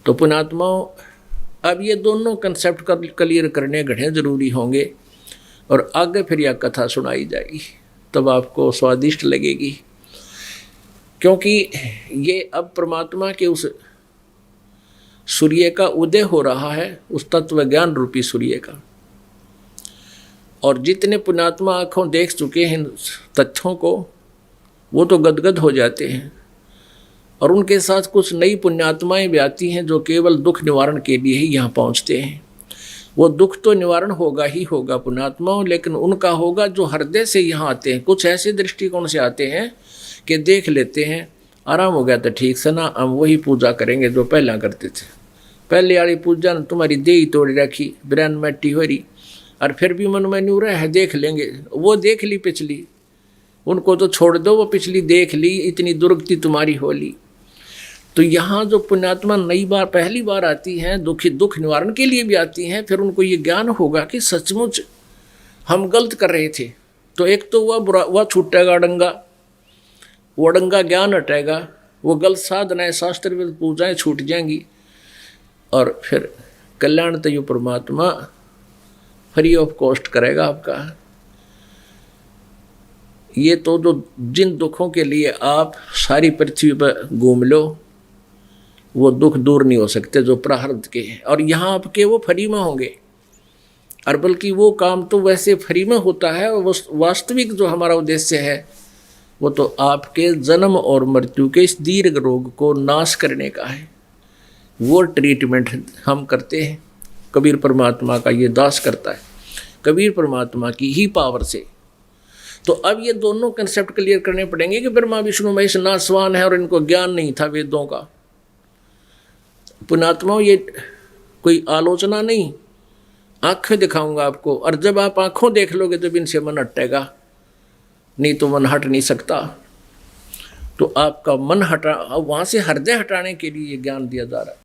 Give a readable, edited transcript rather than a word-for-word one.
तो पुण्यात्माओं, अब ये दोनों कंसेप्ट क्लियर करने घड़े जरूरी होंगे, और आगे फिर यह कथा सुनाई जाएगी, तब आपको स्वादिष्ट लगेगी। क्योंकि ये अब परमात्मा के उस सूर्य का उदय हो रहा है, उस तत्व ज्ञान रूपी सूर्य का। और जितने पुण्यात्मा आँखों देख चुके हैं तथ्यों को, वो तो गदगद हो जाते हैं। और उनके साथ कुछ नई पुण्यात्माएं भी आती हैं जो केवल दुख निवारण के लिए ही यहाँ पहुँचते हैं। वो दुख तो निवारण होगा ही होगा पुण्यात्माओं, लेकिन उनका होगा जो हृदय से यहाँ आते हैं। कुछ ऐसे दृष्टिकोण से आते हैं कि देख लेते हैं, आराम हो गया तो ठीक से ना, हम वही पूजा करेंगे जो पहला करते थे। पहले वाली पूजा ने तुम्हारी देही तोड़ रखी, बिरान मट्टी हो रही, और फिर भी मन में न्यू रहा है देख लेंगे। वो देख ली पिछली, उनको तो छोड़ दो, वो पिछली देख ली, इतनी दुर्गति तुम्हारी हो ली। तो यहाँ जो पुण्यात्मा नई बार पहली बार आती हैं, दुख निवारण के लिए भी आती हैं, फिर उनको ये ज्ञान होगा कि सचमुच हम गलत कर रहे थे। तो एक तो वह छूटेगा डंगा, वो डंगा ज्ञान हटेगा, वो गलत साधनाएं शास्त्र में पूजाएं छूट जाएंगी, और फिर कल्याण तो ये परमात्मा फ्री ऑफ कॉस्ट करेगा आपका। ये तो जो जिन दुखों के लिए आप सारी पृथ्वी पर घूम लो, वो दुख दूर नहीं हो सकते जो प्रारब्ध के हैं, और यहाँ आपके वो फ्री में होंगे। और बल्कि वो काम तो वैसे फ्री में होता है, और वास्तविक जो हमारा उद्देश्य है वो तो आपके जन्म और मृत्यु के इस दीर्घ रोग को नाश करने का है। वो ट्रीटमेंट हम करते हैं, कबीर परमात्मा का ये दास करता है, कबीर परमात्मा की ही पावर से। तो अब ये दोनों कंसेप्ट क्लियर करने पड़ेंगे कि ब्रह्मा विष्णु महेश नासवान है और इनको ज्ञान नहीं था वेदों का। पुण्यात्माओं, ये कोई आलोचना नहीं, आंखें दिखाऊंगा आपको, और जब आप आंखों देख लोगे तो इनसे मन हटेगा, नहीं तो मन हट नहीं सकता। तो आपका मन हटा, वहाँ से हृदय हटाने के लिए ये ज्ञान दिया जा रहा है।